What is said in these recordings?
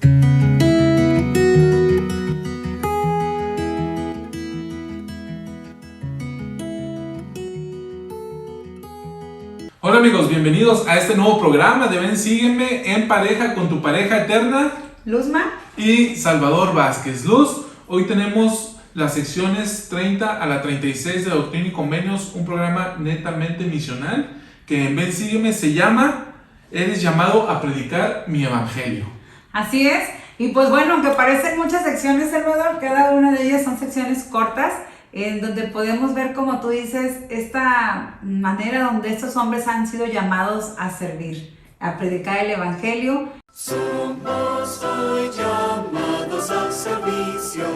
Hola amigos, bienvenidos a este nuevo programa de Ven Sígueme en pareja con tu pareja eterna, Luzma y Salvador Vázquez. Luz, hoy tenemos las secciones 30 a la 36 de Doctrina y Convenios, un programa netamente misional que en Ven Sígueme se llama Eres llamado a predicar mi evangelio. Así es, y pues bueno, aunque parecen muchas secciones, Salvador, cada una de ellas son secciones cortas, en donde podemos ver, como tú dices, esta manera donde estos hombres han sido llamados a servir, a predicar el evangelio. Somos hoy llamados al servicio.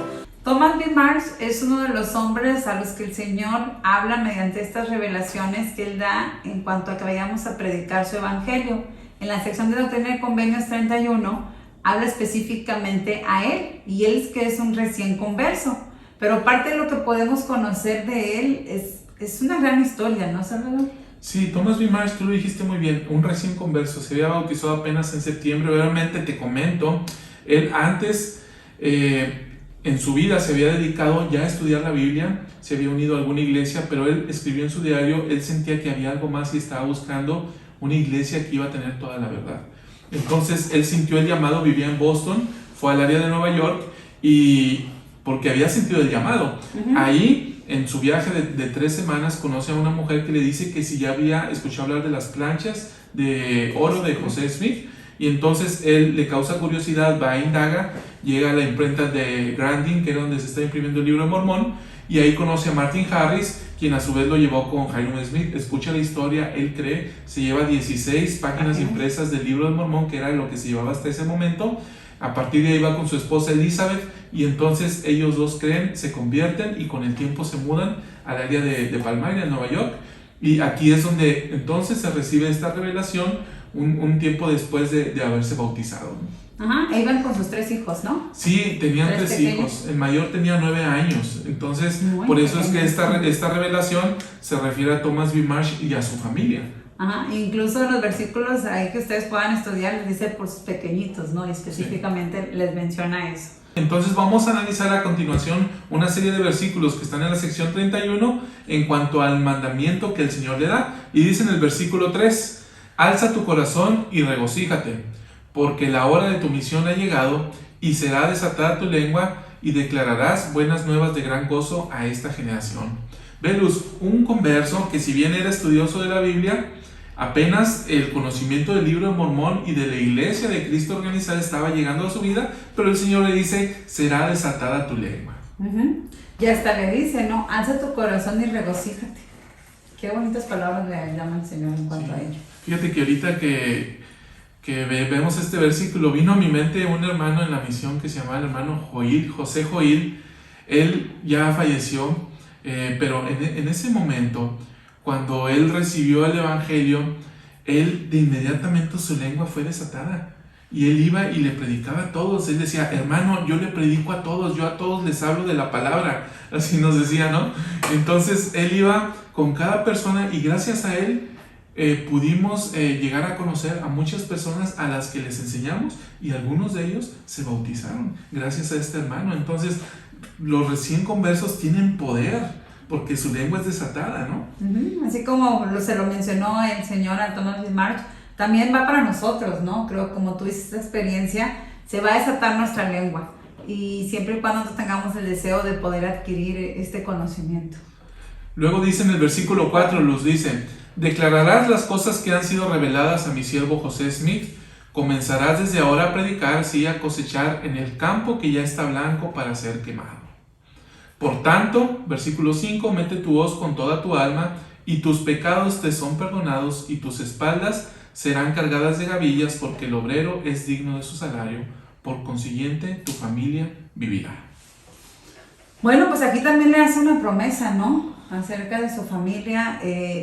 Thomas B. Marsh es uno de los hombres a los que el Señor habla mediante estas revelaciones que Él da en cuanto a que vayamos a predicar su evangelio. En la sección de Doctrina y Convenios 31 habla específicamente a Él, y Él es que es un recién converso. Pero parte de lo que podemos conocer de él es una gran historia, ¿no, Salvador? Sí, Thomas B. Marsh, tú lo dijiste muy bien, un recién converso, se había bautizado apenas en septiembre. Obviamente te comento, él antes en su vida se había dedicado ya a estudiar la Biblia, se había unido a alguna iglesia, pero él escribió en su diario, él sentía que había algo más y estaba buscando una iglesia que iba a tener toda la verdad. Entonces él sintió el llamado, vivía en Boston, fue al área de Nueva York y porque había sentido el llamado. Ahí, en su viaje de 3 semanas, conoce a una mujer que le dice que si ya había escuchado hablar de las planchas de oro de José Smith, y entonces él le causa curiosidad, va a indaga, llega a la imprenta de Grandin, que era donde se está imprimiendo el libro de Mormón, y ahí conoce a Martin Harris, quien a su vez lo llevó con Hyrum Smith. Escucha la historia, él cree, se lleva 16 páginas impresas del libro de Mormón, que era lo que se llevaba hasta ese momento. A partir de ahí va con su esposa Elizabeth, y entonces ellos dos creen, se convierten y con el tiempo se mudan al área de Palmyra, en Nueva York, y aquí es donde entonces se recibe esta revelación un tiempo después de haberse bautizado. Ajá, e iban con sus 3 hijos, ¿no? Sí, tenían 3 pequeños. hijos, el mayor tenía 9 años, entonces Muy por eso es que pequeños. esta revelación se refiere a Thomas B. Marsh y a su familia. Ajá, incluso en los versículos ahí que ustedes puedan estudiar les dice por sus pequeñitos, ¿no? Y específicamente les menciona eso. Entonces vamos a analizar a continuación una serie de versículos que están en la sección 31 en cuanto al mandamiento que el Señor le da. Y dice en el versículo 3, alza tu corazón y regocíjate, porque la hora de tu misión ha llegado, y será desatada tu lengua, y declararás buenas nuevas de gran gozo a esta generación. Velus, un converso que si bien era estudioso de la Biblia, apenas el conocimiento del libro de Mormón y de la iglesia de Cristo organizada estaba llegando a su vida, pero el Señor le dice, será desatada tu lengua. Y hasta le dice, ¿no? Alza tu corazón y regocíjate. Qué bonitas palabras le llama el Señor en cuanto a ello. Fíjate que ahorita que vemos este versículo, vino a mi mente un hermano en la misión que se llamaba el hermano Joil, José Joil. Él ya falleció, pero en ese momento, cuando él recibió el evangelio, él de inmediatamente su lengua fue desatada. Y él iba y le predicaba a todos. Él decía, hermano, yo le predico a todos, yo a todos les hablo de la palabra. Así nos decía, ¿no? Entonces él iba con cada persona y gracias a él pudimos llegar a conocer a muchas personas a las que les enseñamos, y algunos de ellos se bautizaron gracias a este hermano. Entonces los recién conversos tienen poder porque su lengua es desatada, ¿no? Así como se lo mencionó el Señor a Thomas B. Marsh, también va para nosotros, ¿no? Creo, como tú dices, esta experiencia, se va a desatar nuestra lengua, y siempre y cuando tengamos el deseo de poder adquirir este conocimiento. Luego dice en el versículo 4, Luz, dice, declararás las cosas que han sido reveladas a mi siervo José Smith, comenzarás desde ahora a predicar, sí, a cosechar en el campo que ya está blanco para ser quemado. Por tanto, versículo 5, mete tu hoz con toda tu alma, y tus pecados te son perdonados, y tus espaldas serán cargadas de gavillas, porque el obrero es digno de su salario. Por consiguiente, tu familia vivirá. Bueno, pues aquí también le hace una promesa, ¿no? Acerca de su familia,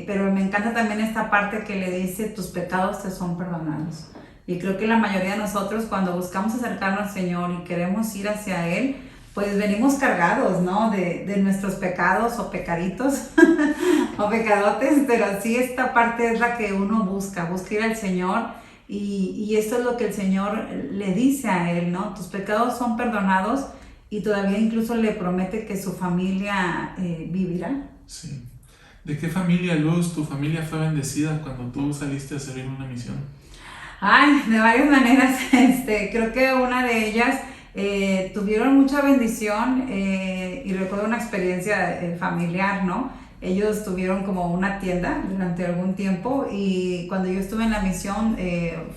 pero me encanta también esta parte que le dice, tus pecados te son perdonados. Y creo que la mayoría de nosotros, cuando buscamos acercarnos al Señor y queremos ir hacia Él, pues venimos cargados, ¿no? De nuestros pecados o pecaditos o pecadotes, pero sí, esta parte es la que uno busca ir al Señor y esto es lo que el Señor le dice a él, ¿no? Tus pecados son perdonados y todavía incluso le promete que su familia vivirá. Sí. ¿De qué familia, Luz, tu familia fue bendecida cuando tú saliste a servir una misión? Ay, de varias maneras. Creo que una de ellas tuvieron mucha bendición y recuerdo una experiencia familiar, ¿no? Ellos tuvieron como una tienda durante algún tiempo y cuando yo estuve en la misión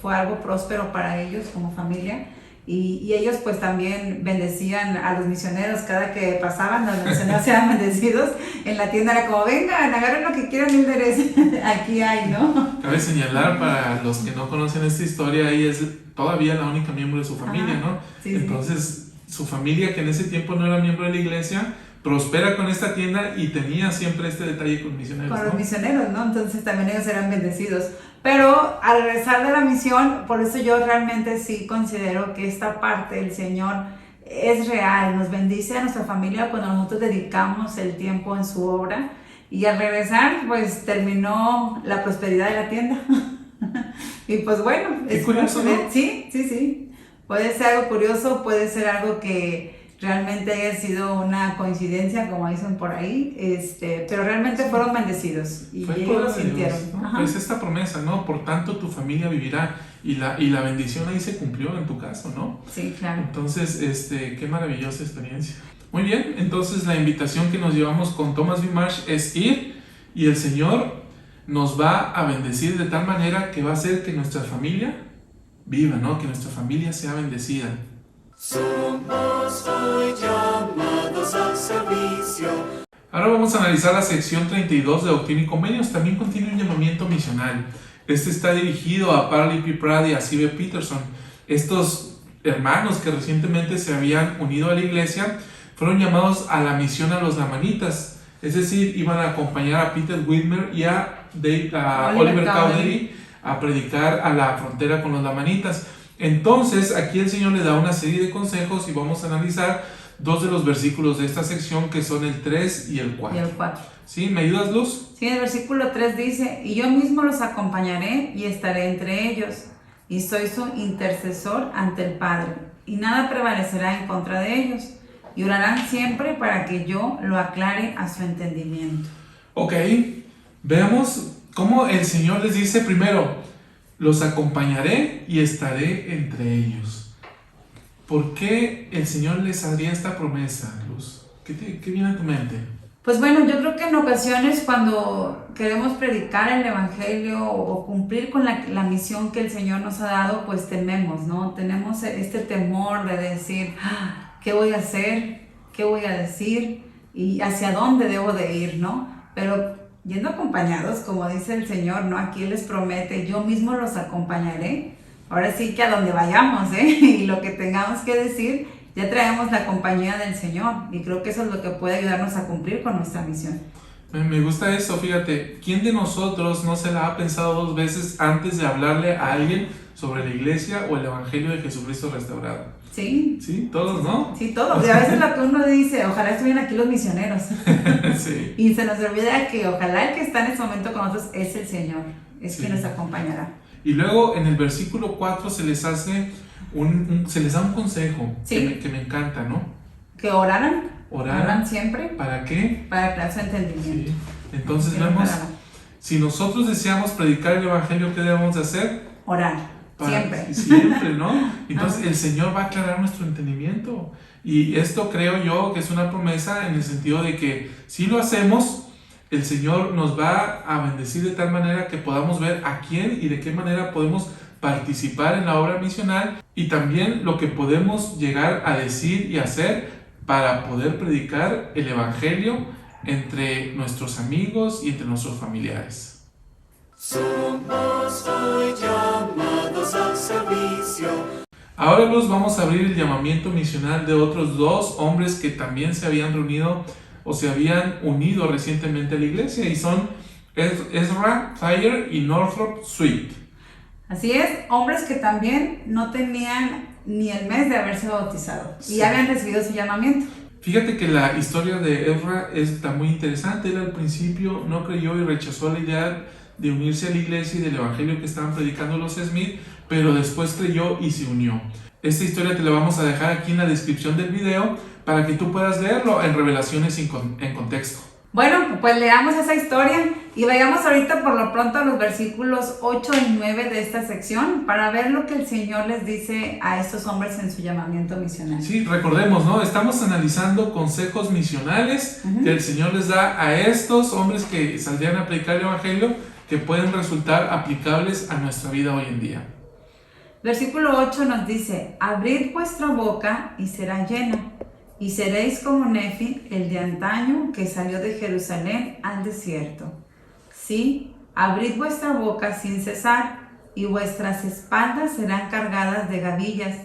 fue algo próspero para ellos como familia. Y ellos pues también bendecían a los misioneros cada que pasaban, los misioneros eran bendecidos. En la tienda era como, vengan, agarren lo que quieran, líderes, aquí hay, ¿no? Cabe señalar para los que no conocen esta historia, ella es todavía la única miembro de su familia, ¿no? Sí, entonces, su familia, que en ese tiempo no era miembro de la iglesia, prospera con esta tienda y tenía siempre este detalle con misioneros, con ¿no? los misioneros, ¿no? Entonces también ellos eran bendecidos. Pero al regresar de la misión, por eso yo realmente sí considero que esta parte del Señor es real, nos bendice a nuestra familia cuando nosotros dedicamos el tiempo en su obra. Y al regresar, pues terminó la prosperidad de la tienda. Y pues bueno, Qué curioso, ¿no? Sí. Puede ser algo curioso, puede ser algo que realmente haya sido una coincidencia, como dicen por ahí, pero realmente fueron bendecidos y Fue ellos lo poder de Dios, sintieron. ¿no? Ajá. Pues esta promesa, ¿no? Por tanto, tu familia vivirá y la bendición ahí se cumplió en tu caso, ¿no? Sí, claro. Entonces, qué maravillosa experiencia. Muy bien, entonces la invitación que nos llevamos con Thomas B. Marsh es ir y el Señor nos va a bendecir de tal manera que va a hacer que nuestra familia viva, ¿no? Que nuestra familia sea bendecida. Somos hoy llamados al servicio. Ahora vamos a analizar la sección 32 de Doctrina y Convenios. También contiene un llamamiento misional. Este está dirigido a Parley P. Pratt y a C.B. Peterson. Estos hermanos que recientemente se habían unido a la iglesia fueron llamados a la misión a los lamanitas. Es decir, iban a acompañar a Peter Whitmer y a Oliver Cowdery a predicar a la frontera con los lamanitas. Entonces, aquí el Señor le da una serie de consejos y vamos a analizar dos de los versículos de esta sección que son el 3 y el 4. Y el 4. ¿Sí? ¿Me ayudas, Luz? Sí, el versículo 3 dice, y yo mismo los acompañaré y estaré entre ellos, y soy su intercesor ante el Padre, y nada prevalecerá en contra de ellos, y orarán siempre para que yo lo aclare a su entendimiento. Ok, veamos cómo el Señor les dice primero, los acompañaré y estaré entre ellos. ¿Por qué el Señor les haría esta promesa, Luz? ¿Qué viene a tu mente? Pues bueno, yo creo que en ocasiones cuando queremos predicar el Evangelio o cumplir con la misión que el Señor nos ha dado, pues tememos, ¿no? Tenemos este temor de decir, ¿qué voy a hacer? ¿Qué voy a decir? ¿Y hacia dónde debo de ir, no? Pero yendo acompañados, como dice el Señor, ¿no? Aquí Él les promete, yo mismo los acompañaré. Ahora sí que a donde vayamos, y lo que tengamos que decir, ya traemos la compañía del Señor. Y creo que eso es lo que puede ayudarnos a cumplir con nuestra misión. Me gusta eso, fíjate, ¿quién de nosotros no se la ha pensado dos veces antes de hablarle a alguien sobre la iglesia o el Evangelio de Jesucristo restaurado? Sí. Sí, todos, ¿no? Sí, todos. Y a veces lo que uno dice, ojalá estuvieran aquí los misioneros. Sí. Y se nos olvida que ojalá el que está en este momento con nosotros es el Señor, es quien nos acompañará. Y luego en el versículo 4 se les hace se les da un consejo que me encanta, ¿no? Que oraran siempre. ¿Para qué? Para aclarar su entendimiento. Sí. Entonces vemos, si nosotros deseamos predicar el Evangelio, ¿qué debemos de hacer? Orar. Siempre. Siempre, ¿no? Entonces el Señor va a aclarar nuestro entendimiento. Y esto creo yo que es una promesa en el sentido de que si lo hacemos, el Señor nos va a bendecir de tal manera que podamos ver a quién y de qué manera podemos participar en la obra misional y también lo que podemos llegar a decir y hacer para poder predicar el Evangelio entre nuestros amigos y entre nuestros familiares. Somos hoy llamados al servicio. Ahora, Luz, vamos a abrir el llamamiento misional de otros dos hombres que también se habían reunido o se habían unido recientemente a la iglesia y son Ezra Thayer y Northrop Sweet. Así es, hombres que también no tenían ni el mes de haberse bautizado Sí. y ya habían recibido su llamamiento. Fíjate que la historia de Ezra está muy interesante. Él al principio no creyó y rechazó la idea de unirse a la iglesia y del evangelio que estaban predicando los Smith, pero después creyó y se unió. Esta historia te la vamos a dejar aquí en la descripción del video para que tú puedas leerlo en Revelaciones en Contexto. Bueno, pues leamos esa historia y vayamos ahorita por lo pronto a los versículos 8 y 9 de esta sección para ver lo que el Señor les dice a estos hombres en su llamamiento misional. Sí, recordemos, ¿no? Estamos analizando consejos misionales que el Señor les da a estos hombres que saldrían a predicar el Evangelio, que pueden resultar aplicables a nuestra vida hoy en día. Versículo 8 nos dice: abrid vuestra boca y será llena, y seréis como Nefi, el de antaño, que salió de Jerusalén al desierto. Sí, abrid vuestra boca sin cesar, y vuestras espaldas serán cargadas de gavillas,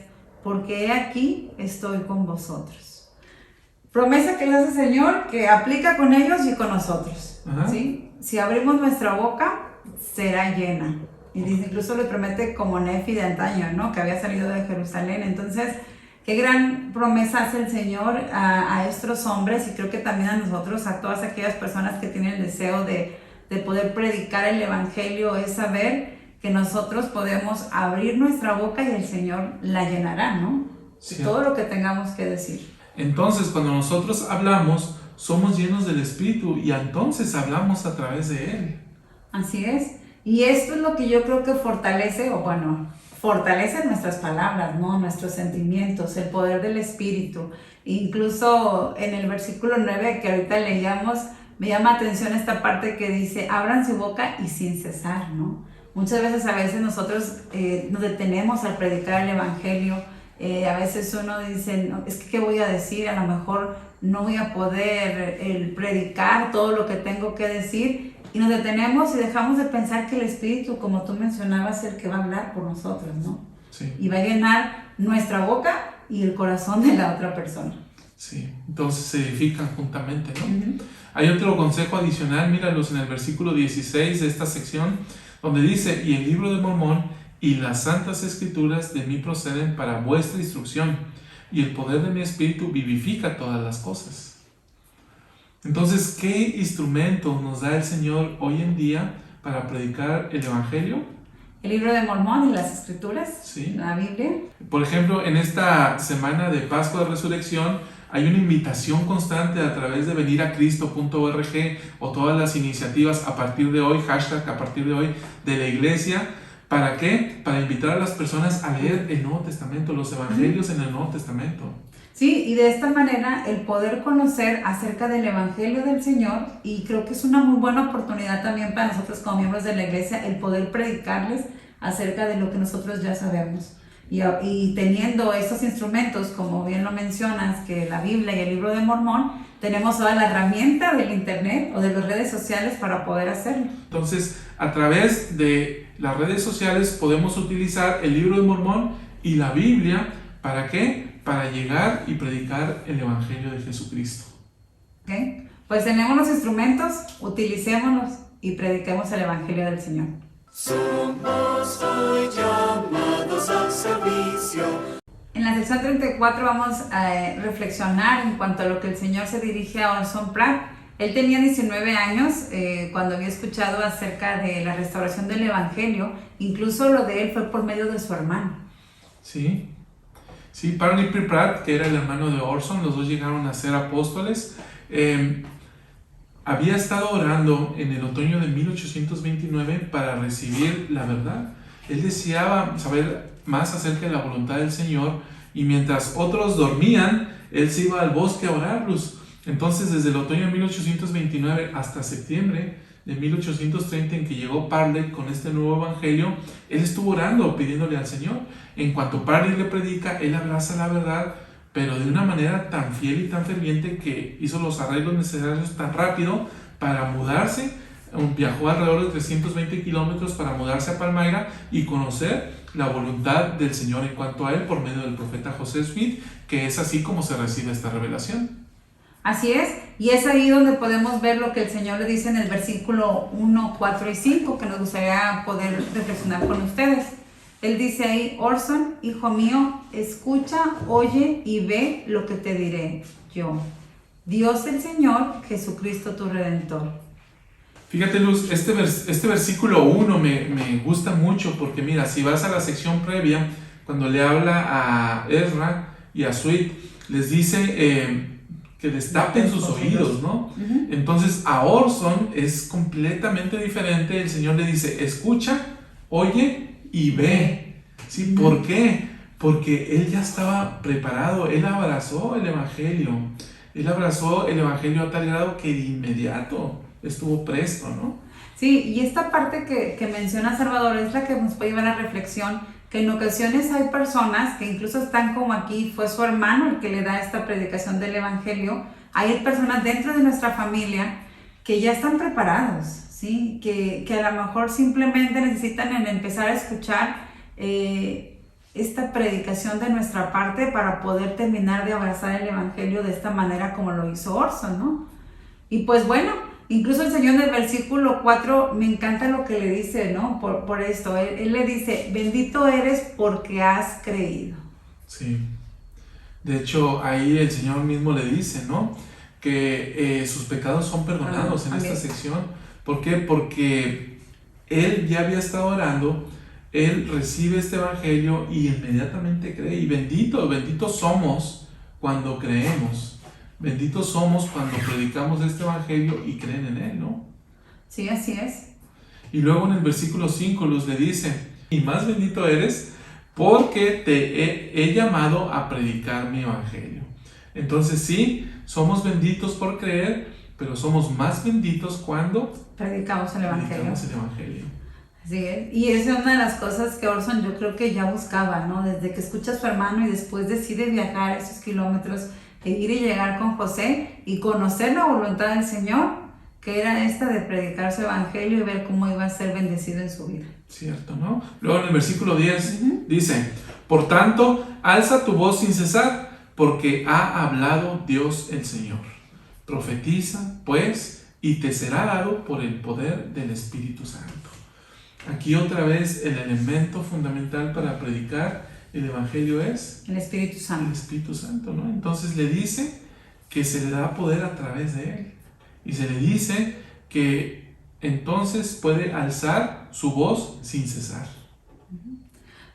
porque he aquí estoy con vosotros. Promesa que le hace el Señor, que aplica con ellos y con nosotros. ¿Sí? Si abrimos nuestra boca, será llena. Y dice, incluso le promete como Nefi de antaño, ¿no? Que había salido de Jerusalén. Entonces, qué gran promesa hace el Señor a estos hombres, y creo que también a nosotros, a todas aquellas personas que tienen el deseo de poder predicar el Evangelio, es saber que nosotros podemos abrir nuestra boca y el Señor la llenará, ¿no? Sí. De todo lo que tengamos que decir. Entonces, cuando nosotros hablamos, somos llenos del Espíritu y entonces hablamos a través de Él. Así es. Y esto es lo que yo creo que fortalece nuestras palabras, ¿no? Nuestros sentimientos, el poder del Espíritu. Incluso en el versículo 9 que ahorita leíamos, me llama atención esta parte que dice, abran su boca y sin cesar, ¿no? Muchas veces nosotros nos detenemos al predicar el Evangelio. A veces uno dice, no, es que ¿qué voy a decir? A lo mejor no voy a poder predicar todo lo que tengo que decir. Y nos detenemos y dejamos de pensar que el Espíritu, como tú mencionabas, es el que va a hablar por nosotros, ¿no? Sí. Y va a llenar nuestra boca y el corazón de la otra persona. Sí, entonces se edifican juntamente, ¿no? Hay otro consejo adicional, míralos en el versículo 16 de esta sección, donde dice, y el libro de Mormón y las santas escrituras de mí proceden para vuestra instrucción, y el poder de mi espíritu vivifica todas las cosas. Entonces, ¿qué instrumento nos da el Señor hoy en día para predicar el Evangelio? El libro de Mormón y las escrituras, Sí. La Biblia. Por ejemplo, en esta semana de Pascua de Resurrección hay una invitación constante a través de veniracristo.org o todas las iniciativas a partir de hoy, hashtag a partir de hoy, de la iglesia. ¿Para qué? Para invitar a las personas a leer el Nuevo Testamento, los Evangelios en el Nuevo Testamento. Sí, y de esta manera el poder conocer acerca del Evangelio del Señor, y creo que es una muy buena oportunidad también para nosotros como miembros de la iglesia el poder predicarles acerca de lo que nosotros ya sabemos. Y teniendo estos instrumentos, como bien lo mencionas, que la Biblia y el libro de Mormón, tenemos toda la herramienta del internet o de las redes sociales para poder hacerlo. Entonces, a través de las redes sociales podemos utilizar el libro de Mormón y la Biblia, ¿para qué? Para llegar y predicar el Evangelio de Jesucristo. ¿Okay? Pues tenemos los instrumentos, utilicémoslos y prediquemos el Evangelio del Señor. Somos hoy llamados al servicio. En la sección 34 vamos a reflexionar en cuanto a lo que el Señor se dirige a Orson Pratt. Él tenía 19 años cuando había escuchado acerca de la restauración del Evangelio. Incluso lo de él fue por medio de su hermano. Sí, Parley P. Pratt, que era el hermano de Orson, los dos llegaron a ser apóstoles. Había estado orando en el otoño de 1829 para recibir la verdad. Él deseaba saber más acerca de la voluntad del Señor, y mientras otros dormían, él se iba al bosque a orarlos. Entonces, desde el otoño de 1829 hasta septiembre de 1830, en que llegó Parley con este nuevo evangelio, él estuvo orando, pidiéndole al Señor. En cuanto Parley le predica, él abraza la verdad, pero de una manera tan fiel y tan ferviente que hizo los arreglos necesarios tan rápido para mudarse. Viajó alrededor de 320 kilómetros para mudarse a Palmyra y conocer la voluntad del Señor en cuanto a él por medio del profeta José Smith, que es así como se recibe esta revelación. Así es, y es ahí donde podemos ver lo que el Señor le dice en el versículo 1, 4 y 5, que nos gustaría poder reflexionar con ustedes. Él dice ahí: Orson, hijo mío, escucha, oye y ve lo que te diré yo, Dios el Señor, Jesucristo tu Redentor. Fíjate, Luz, este versículo 1 me gusta mucho porque Mira, si vas a la sección previa, cuando le habla a Ezra y a Sweet, les dice que destapen sus oídos, ¿no? Entonces a Orson es completamente diferente. El Señor le dice, escucha, oye y ve. ¿Sí? ¿Por qué? Porque él ya estaba preparado, él abrazó el Evangelio. Él abrazó el Evangelio a tal grado que de inmediato estuvo presto, ¿no? Sí, y esta parte que menciona Salvador es la que nos puede llevar a la reflexión, que en ocasiones hay personas que incluso están como aquí, fue su hermano el que le da esta predicación del Evangelio. Hay personas dentro de nuestra familia que ya están preparados, ¿sí? Que a lo mejor simplemente necesitan empezar a escuchar esta predicación de nuestra parte para poder terminar de abrazar el Evangelio de esta manera como lo hizo Orson, ¿no? Y pues bueno, incluso el Señor en el versículo 4 me encanta lo que le dice, ¿no? Por esto, él le dice, bendito eres porque has creído. Sí. De hecho, ahí el Señor mismo le dice, ¿no? Que sus pecados son perdonados en esta sección. ¿Por qué? Porque él ya había estado orando, él recibe este Evangelio y inmediatamente cree. Y benditos somos cuando creemos. Benditos somos cuando predicamos este Evangelio y creen en él, ¿no? Sí, así es. Y luego en el versículo 5 Luz le dice, y más bendito eres porque te he llamado a predicar mi Evangelio. Entonces sí, somos benditos por creer, pero somos más benditos cuando predicamos el Evangelio. Así es. Y esa es una de las cosas que Orson yo creo que ya buscaba, ¿no? Desde que escucha a su hermano y después decide viajar esos kilómetros e ir y llegar con José y conocer la voluntad del Señor, que era esta de predicar su Evangelio y ver cómo iba a ser bendecido en su vida. Cierto, ¿no? Luego en el versículo 10 dice, por tanto, alza tu voz sin cesar, porque ha hablado Dios el Señor. Profetiza, pues, y te será dado por el poder del Espíritu Santo. Aquí otra vez el elemento fundamental para predicar el Evangelio es el Espíritu Santo. El Espíritu Santo, ¿no? Entonces le dice que se le da poder a través de él. Y se le dice que entonces puede alzar su voz sin cesar.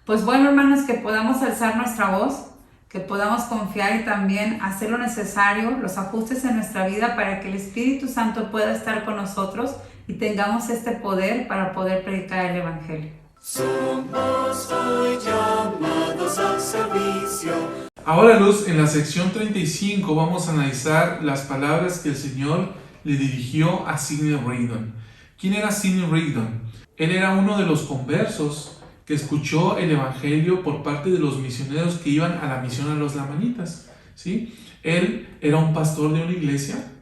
Pues bueno, hermanos, que podamos alzar nuestra voz, que podamos confiar y también hacer lo necesario, los ajustes en nuestra vida para que el Espíritu Santo pueda estar con nosotros y tengamos este poder para poder predicar el Evangelio. Somos hoy llamados al servicio. Ahora, Luz, en la sección 35 vamos a analizar las palabras que el Señor le dirigió a Sidney Rigdon. ¿Quién era Sidney Rigdon? Él era uno de los conversos que escuchó el Evangelio por parte de los misioneros que iban a la misión a los lamanitas, ¿sí? Él era un pastor de una iglesia,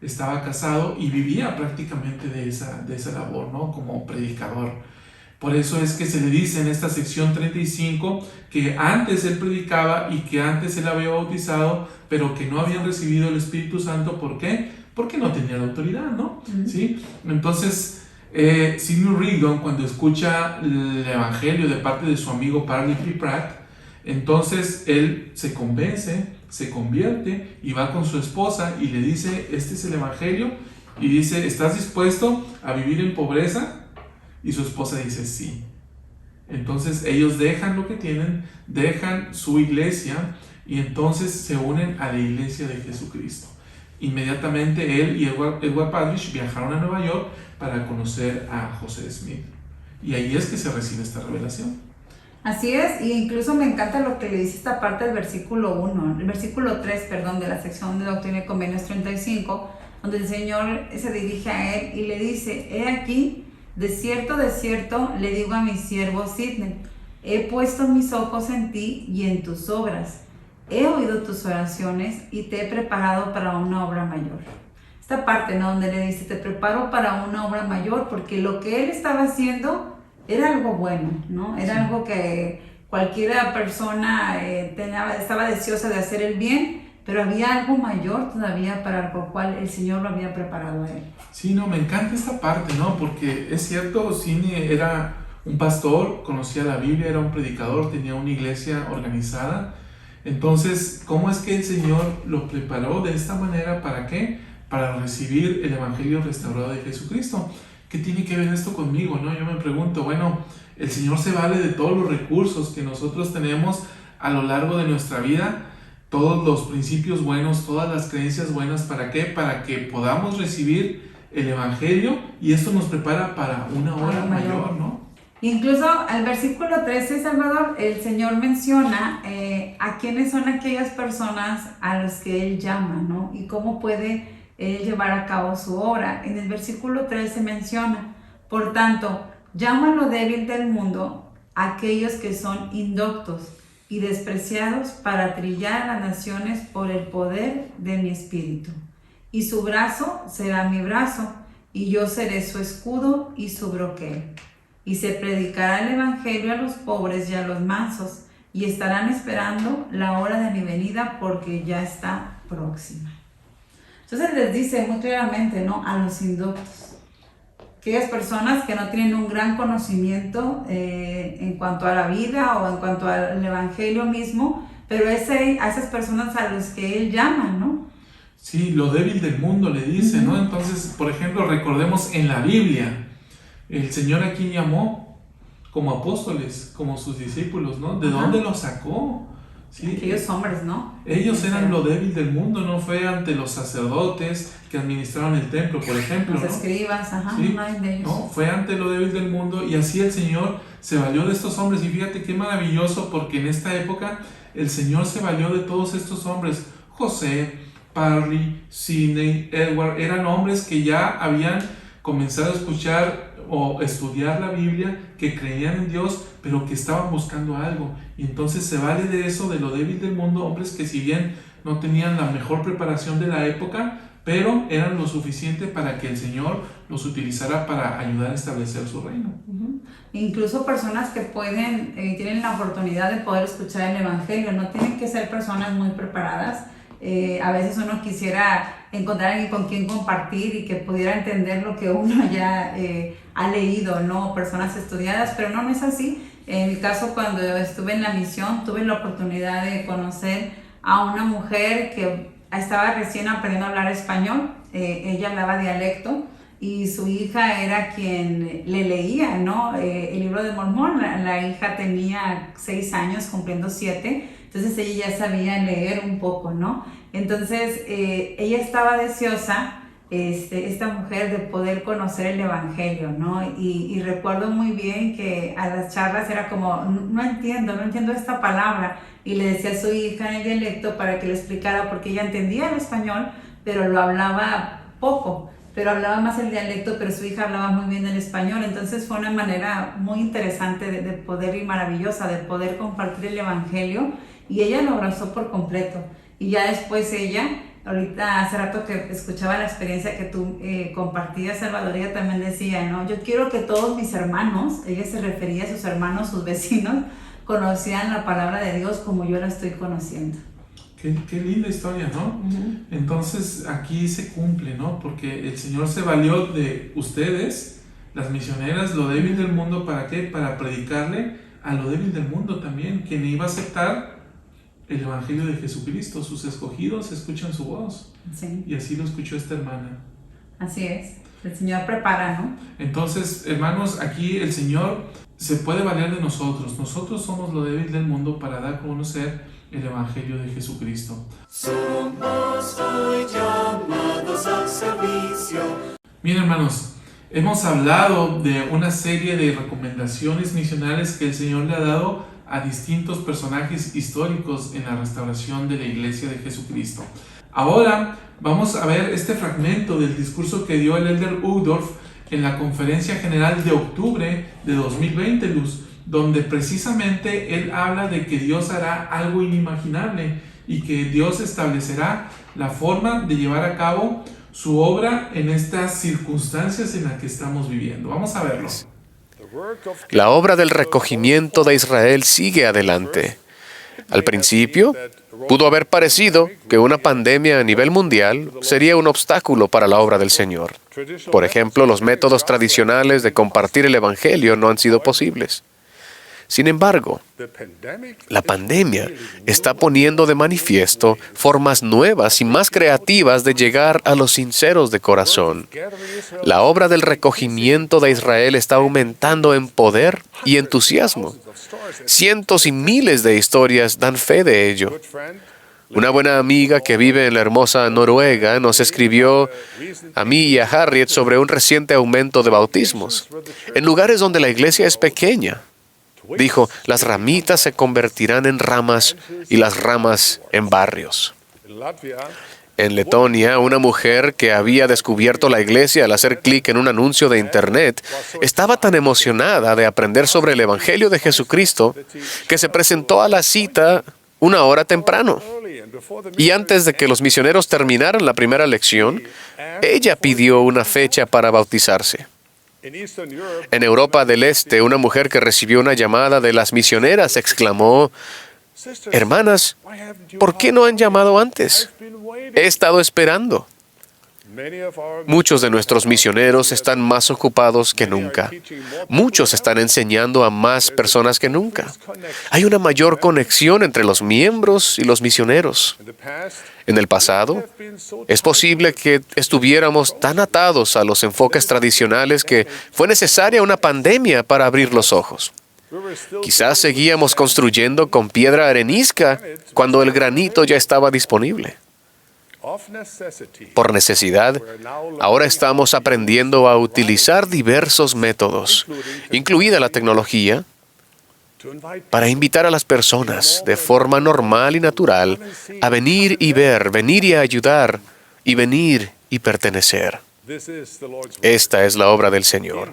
estaba casado y vivía prácticamente de esa labor, ¿no? Como predicador. Por eso es que se le dice en esta sección 35 que antes él predicaba y que antes él había bautizado, pero que no habían recibido el Espíritu Santo. ¿Por qué? Porque no tenía la autoridad, ¿no? ¿Sí? Entonces, Sidney Rigdon, cuando escucha el Evangelio de parte de su amigo Parley P. Pratt, entonces él se convence, se convierte y va con su esposa y le dice, este es el Evangelio, y dice, ¿estás dispuesto a vivir en pobreza? Y su esposa dice, sí. Entonces ellos dejan lo que tienen, dejan su iglesia y entonces se unen a la iglesia de Jesucristo. Inmediatamente él y Edward Parrish viajaron a Nueva York para conocer a José Smith. Y ahí es que se recibe esta revelación. Así es, y incluso me encanta lo que le dice esta parte del versículo 1, el versículo 3, perdón, de la sección de Doctrina y Convenios 35, donde el Señor se dirige a él y le dice, he aquí, de cierto, le digo a mi siervo Sidney, he puesto mis ojos en ti y en tus obras. He oído tus oraciones y te he preparado para una obra mayor. Esta parte, ¿no? Donde le dice, te preparo para una obra mayor, porque lo que él estaba haciendo era algo bueno, ¿no? Era algo que cualquiera persona estaba deseosa de hacer el bien, pero había algo mayor todavía para lo cual el Señor lo había preparado a él. Sí, no, me encanta esta parte, ¿no? Porque es cierto, Sidney era un pastor, conocía la Biblia, era un predicador, tenía una iglesia organizada. Entonces, ¿cómo es que el Señor lo preparó de esta manera? ¿Para qué? Para recibir el Evangelio restaurado de Jesucristo. ¿qué tiene que ver esto conmigo? ¿No? Yo me pregunto, bueno, el Señor se vale de todos los recursos que nosotros tenemos a lo largo de nuestra vida, todos los principios buenos, todas las creencias buenas. ¿Para qué? Para que podamos recibir el Evangelio y esto nos prepara para una hora mayor, ¿no? Incluso al versículo 13, Salvador, el Señor menciona a quiénes son aquellas personas a los que Él llama, ¿no? Y cómo puede Él llevar a cabo su obra. En el versículo 13 menciona, por tanto, llama a lo débil del mundo a aquellos que son indoctos y despreciados para trillar a las naciones por el poder de mi espíritu. Y su brazo será mi brazo, y yo seré su escudo y su broquel. Y se predicará el evangelio a los pobres y a los mansos, y estarán esperando la hora de mi venida, porque ya está próxima. Entonces les dice muy claramente, ¿no?, a los indoctos, aquellas personas que no tienen un gran conocimiento en cuanto a la vida o en cuanto al evangelio mismo, pero a esas personas a los que Él llama, ¿no? Sí, lo débil del mundo le dice, ¿no? Entonces, por ejemplo, recordemos en la Biblia, el Señor a quién llamó como apóstoles, como sus discípulos, ¿no? ¿De dónde los sacó? ¿Sí? Aquellos hombres, ¿no? Ellos eran lo débil del mundo, no fue ante los sacerdotes que administraron el templo, por ejemplo. Los ¿no? escribas, ¿Sí? Nadie de ellos. No, fue ante lo débil del mundo y así el Señor se valió de estos hombres. Y fíjate qué maravilloso, porque en esta época el Señor se valió de todos estos hombres. José, Parley, Sidney, Edward, eran hombres que ya habían comenzado a escuchar o estudiar la Biblia, que creían en Dios, pero que estaban buscando algo. Y entonces se vale de eso, de lo débil del mundo, hombres que si bien no tenían la mejor preparación de la época, pero eran lo suficiente para que el Señor los utilizara para ayudar a establecer su reino. Incluso personas que tienen la oportunidad de poder escuchar el Evangelio, no tienen que ser personas muy preparadas. A veces uno quisiera encontrar a alguien con quien compartir y que pudiera entender lo que uno ya ha leído, ¿no? Personas estudiadas, pero no es así. En mi caso, cuando estuve en la misión, tuve la oportunidad de conocer a una mujer que estaba recién aprendiendo a hablar español. Ella hablaba dialecto y su hija era quien le leía, ¿no? El libro de Mormón. La hija tenía 6 años, cumpliendo 7. Entonces ella ya sabía leer un poco, ¿no? Entonces ella estaba deseosa, esta mujer, de poder conocer el Evangelio, ¿no? Y recuerdo muy bien que a las charlas era como, no entiendo esta palabra. Y le decía a su hija en el dialecto para que le explicara, porque ella entendía el español, pero lo hablaba poco. Pero hablaba más el dialecto, pero su hija hablaba muy bien el español. Entonces fue una manera muy interesante de poder, y maravillosa, de poder compartir el Evangelio. Y ella lo abrazó por completo. Y ya después ella, ahorita hace rato que escuchaba la experiencia que tú compartías, Salvador, ella también decía, ¿no? Yo quiero que todos mis hermanos, ella se refería a sus hermanos, sus vecinos, conocían la palabra de Dios como yo la estoy conociendo. Qué linda historia, ¿no? Entonces aquí se cumple, ¿no? Porque el Señor se valió de ustedes, las misioneras, lo débil del mundo. ¿Para qué? Para predicarle a lo débil del mundo también, quien iba a aceptar el Evangelio de Jesucristo. Sus escogidos escuchan su voz. Sí. Y así lo escuchó esta hermana. Así es. El Señor prepara, ¿no? Entonces, hermanos, aquí el Señor se puede valer de nosotros. Nosotros somos lo débil del mundo para dar a conocer el Evangelio de Jesucristo. Somos hoy llamados al servicio. Bien, hermanos, hemos hablado de una serie de recomendaciones misionales que el Señor le ha dado a distintos personajes históricos en la restauración de la Iglesia de Jesucristo. Ahora vamos a ver este fragmento del discurso que dio el Elder Uchtdorf en la Conferencia General de octubre de 2020, Luz, donde precisamente él habla de que Dios hará algo inimaginable y que Dios establecerá la forma de llevar a cabo su obra en estas circunstancias en las que estamos viviendo. Vamos a verlo. La obra del recogimiento de Israel sigue adelante. Al principio, pudo haber parecido que una pandemia a nivel mundial sería un obstáculo para la obra del Señor. Por ejemplo, los métodos tradicionales de compartir el Evangelio no han sido posibles. Sin embargo, la pandemia está poniendo de manifiesto formas nuevas y más creativas de llegar a los sinceros de corazón. La obra del recogimiento de Israel está aumentando en poder y entusiasmo. Cientos y miles de historias dan fe de ello. Una buena amiga que vive en la hermosa Noruega nos escribió a mí y a Harriet sobre un reciente aumento de bautismos. En lugares donde la iglesia es pequeña, dijo, las ramitas se convertirán en ramas y las ramas en barrios. En Letonia, una mujer que había descubierto la iglesia al hacer clic en un anuncio de internet, estaba tan emocionada de aprender sobre el Evangelio de Jesucristo que se presentó a la cita una hora temprano. Y antes de que los misioneros terminaran la primera lección, ella pidió una fecha para bautizarse. En Europa del Este, una mujer que recibió una llamada de las misioneras exclamó, hermanas, ¿por qué no han llamado antes? He estado esperando. Muchos de nuestros misioneros están más ocupados que nunca. Muchos están enseñando a más personas que nunca. Hay una mayor conexión entre los miembros y los misioneros. En el pasado, es posible que estuviéramos tan atados a los enfoques tradicionales que fue necesaria una pandemia para abrir los ojos. Quizás seguíamos construyendo con piedra arenisca cuando el granito ya estaba disponible. Por necesidad, ahora estamos aprendiendo a utilizar diversos métodos, incluida la tecnología, para invitar a las personas de forma normal y natural a venir y ver, venir y ayudar, y venir y pertenecer. Esta es la obra del Señor.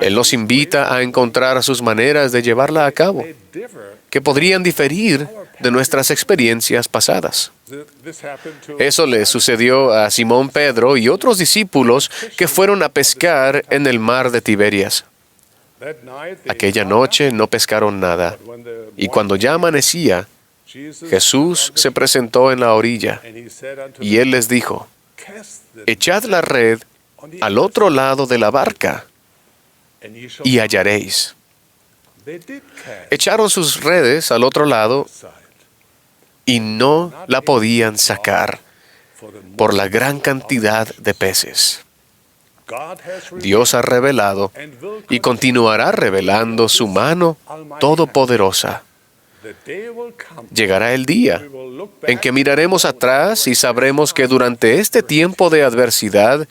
Él nos invita a encontrar sus maneras de llevarla a cabo, que podrían diferir de nuestras experiencias pasadas. Eso le sucedió a Simón Pedro y otros discípulos que fueron a pescar en el mar de Tiberias. Aquella noche no pescaron nada, y cuando ya amanecía, Jesús se presentó en la orilla, y Él les dijo, echad la red al otro lado de la barca, y hallaréis. Echaron sus redes al otro lado, y no la podían sacar por la gran cantidad de peces. Dios ha revelado y continuará revelando su mano todopoderosa. Llegará el día en que miraremos atrás y sabremos que durante este tiempo de adversidad,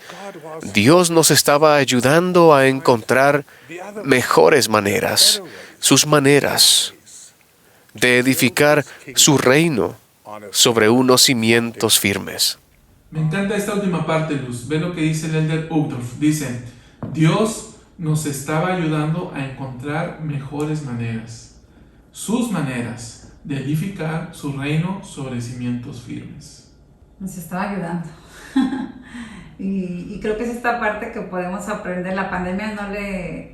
Dios nos estaba ayudando a encontrar mejores maneras, sus maneras de edificar su reino sobre unos cimientos firmes. Me encanta esta última parte, Luz. Ve lo que dice el Elder Uchtdorf. Dice, Dios nos estaba ayudando a encontrar mejores maneras. Sus maneras de edificar su reino sobre cimientos firmes. Nos estaba ayudando. y creo que es esta parte que podemos aprender. La pandemia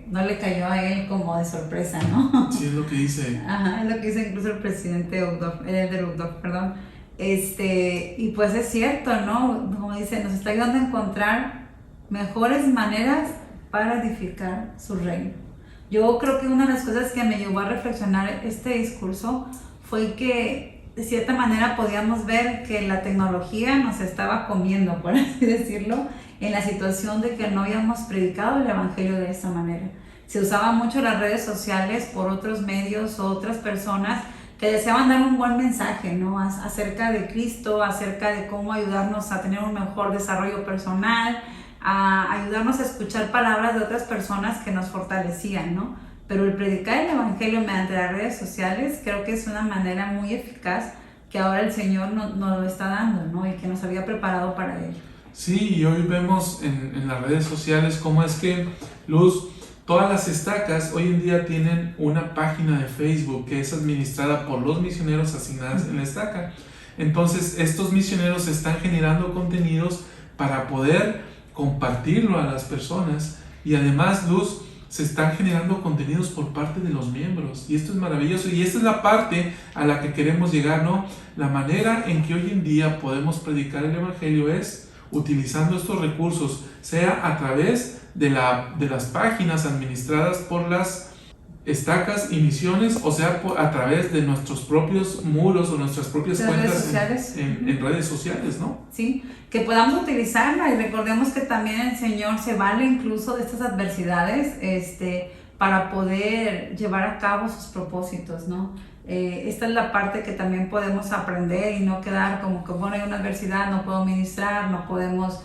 no le cayó a él como de sorpresa, ¿no? Sí, es lo que dice. Ajá, es lo que dice incluso el presidente Uchtdorf, el Elder Uchtdorf, perdón. Y pues es cierto, ¿no? Como dice, nos está ayudando a encontrar mejores maneras para edificar su reino. Yo creo que una de las cosas que me llevó a reflexionar este discurso fue que de cierta manera podíamos ver que la tecnología nos estaba comiendo, por así decirlo, en la situación de que no habíamos predicado el evangelio de esta manera. Se usaban mucho las redes sociales por otros medios o otras personas que deseaban dar un buen mensaje, ¿no? Acerca de Cristo, acerca de cómo ayudarnos a tener un mejor desarrollo personal, a ayudarnos a escuchar palabras de otras personas que nos fortalecían, ¿no? Pero el predicar el evangelio mediante las redes sociales creo que es una manera muy eficaz que ahora el Señor nos lo está dando, ¿no? Y que nos había preparado para ello. Sí, y hoy vemos en las redes sociales cómo es que, Luz, todas las estacas hoy en día tienen una página de Facebook que es administrada por los misioneros asignados en la estaca. Entonces, estos misioneros están generando contenidos para poder compartirlo a las personas, y además, Luz, se están generando contenidos por parte de los miembros, y esto es maravilloso, y esta es la parte a la que queremos llegar, ¿no? La manera en que hoy en día podemos predicar el evangelio es utilizando estos recursos, sea a través de las páginas administradas por las Estacas y Misiones, o sea, a través de nuestros propios muros o nuestras propias cuentas en redes sociales, ¿no? Sí, que podamos utilizarla, y recordemos que también el Señor se vale incluso de estas adversidades para poder llevar a cabo sus propósitos, ¿no? Esta es la parte que también podemos aprender y no quedar como que, bueno, hay una adversidad, no puedo ministrar, no podemos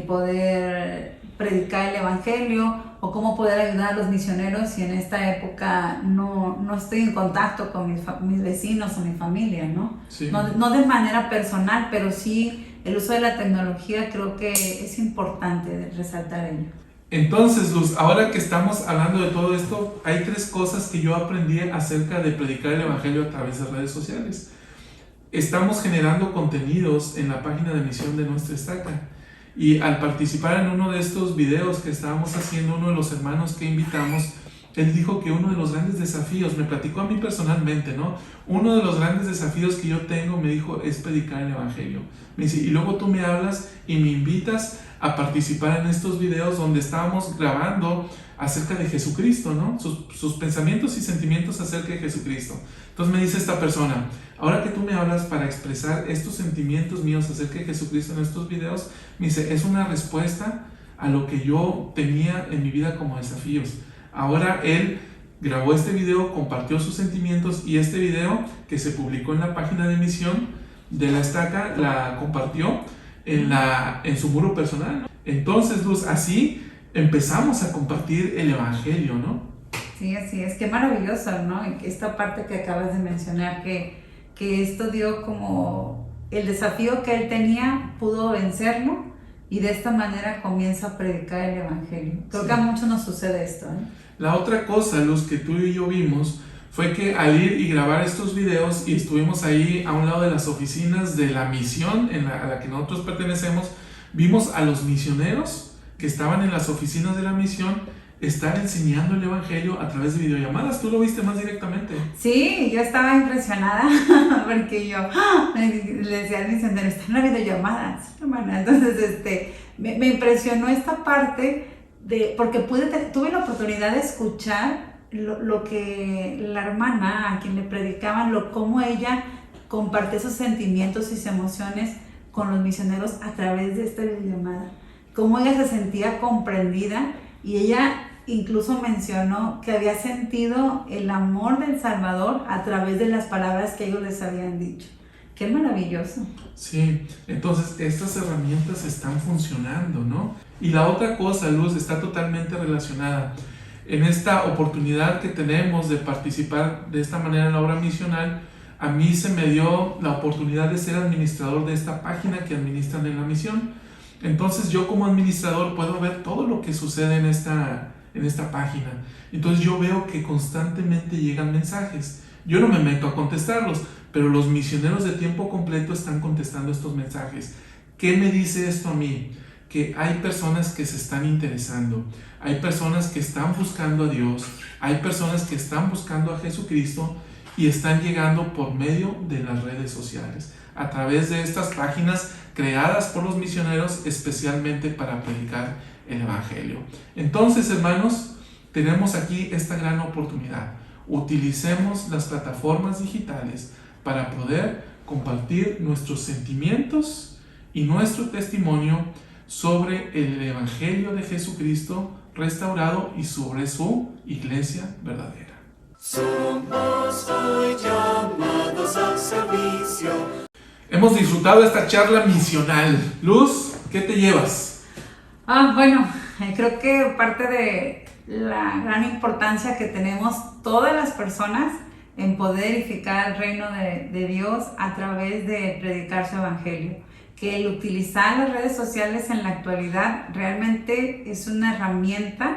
poder predicar el evangelio, o cómo poder ayudar a los misioneros si en esta época no estoy en contacto con mis vecinos o mi familia, ¿no? Sí. No de manera personal, pero sí el uso de la tecnología creo que es importante resaltar ello. Entonces, Luz, ahora que estamos hablando de todo esto, hay 3 cosas que yo aprendí acerca de predicar el evangelio a través de redes sociales. Estamos generando contenidos en la página de misión de nuestra estaca. Y al participar en uno de estos videos que estábamos haciendo, uno de los hermanos que invitamos, él dijo que uno de los grandes desafíos, me platicó a mí personalmente, ¿no? Uno de los grandes desafíos que yo tengo, me dijo, es predicar el evangelio. Me dice, y luego tú me hablas y me invitas a participar en estos videos donde estábamos grabando acerca de Jesucristo, ¿no? Sus pensamientos y sentimientos acerca de Jesucristo. Entonces me dice esta persona, ahora que tú me hablas para expresar estos sentimientos míos acerca de Jesucristo en estos videos, me dice, es una respuesta a lo que yo tenía en mi vida como desafíos. Ahora él grabó este video, compartió sus sentimientos, y este video que se publicó en la página de misión de la estaca, la compartió en su muro personal. Entonces, Luz, así empezamos a compartir el evangelio, ¿no? Sí, así es, qué maravilloso, ¿no? Y esta parte que acabas de mencionar, que esto dio como el desafío que él tenía, pudo vencerlo, y de esta manera comienza a predicar el evangelio. Creo que a muchos nos sucede esto, ¿eh? La otra cosa, Luz, que tú y yo vimos fue que al ir y grabar estos videos, y estuvimos ahí a un lado de las oficinas de la misión a la que nosotros pertenecemos, vimos a los misioneros que estaban en las oficinas de la misión estar enseñando el evangelio a través de videollamadas. ¿Tú lo viste más directamente? Sí, yo estaba impresionada porque yo le decía al misionero, está en la videollamada, sí, hermana. Entonces me impresionó esta parte porque tuve la oportunidad de escuchar lo que la hermana a quien le predicaban, cómo ella comparte sus sentimientos y sus emociones con los misioneros a través de esta videollamada, cómo ella se sentía comprendida, y ella incluso mencionó que había sentido el amor del Salvador a través de las palabras que ellos les habían dicho. ¡Qué maravilloso! Sí, entonces estas herramientas están funcionando, ¿no? Y la otra cosa, Luz, está totalmente relacionada. En esta oportunidad que tenemos de participar de esta manera en la obra misional, a mí se me dio la oportunidad de ser administrador de esta página que administran en la misión. Entonces yo como administrador puedo ver todo lo que sucede en esta página. Entonces yo veo que constantemente llegan mensajes. Yo no me meto a contestarlos, pero los misioneros de tiempo completo están contestando estos mensajes. ¿Qué me dice esto a mí? Que hay personas que se están interesando, hay personas que están buscando a Dios, hay personas que están buscando a Jesucristo, y están llegando por medio de las redes sociales, a través de estas páginas creadas por los misioneros especialmente para predicar el evangelio. Entonces, hermanos, tenemos aquí esta gran oportunidad. Utilicemos las plataformas digitales para poder compartir nuestros sentimientos y nuestro testimonio sobre el evangelio de Jesucristo restaurado y sobre su iglesia verdadera. Somos hoy llamados al servicio. Hemos disfrutado esta charla misional. Luz, ¿qué te llevas? Bueno, creo que parte de la gran importancia que tenemos todas las personas en poder edificar el reino de Dios a través de predicar su evangelio. Que el utilizar las redes sociales en la actualidad realmente es una herramienta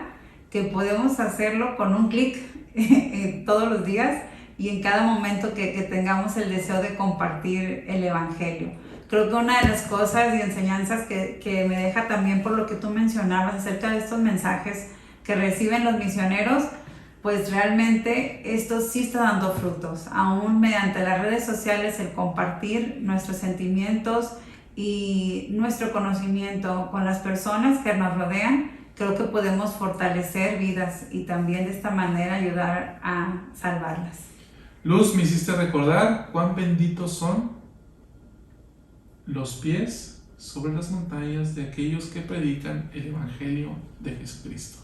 que podemos hacerlo con un clic todos los días y en cada momento que tengamos el deseo de compartir el evangelio. Creo que una de las cosas y enseñanzas que me deja también por lo que tú mencionabas acerca de estos mensajes que reciben los misioneros, pues realmente esto sí está dando frutos. Aún mediante las redes sociales, el compartir nuestros sentimientos y nuestro conocimiento con las personas que nos rodean creo que podemos fortalecer vidas y también de esta manera ayudar a salvarlas. Luz, me hiciste recordar cuán benditos son los pies sobre las montañas de aquellos que predican el Evangelio de Jesucristo.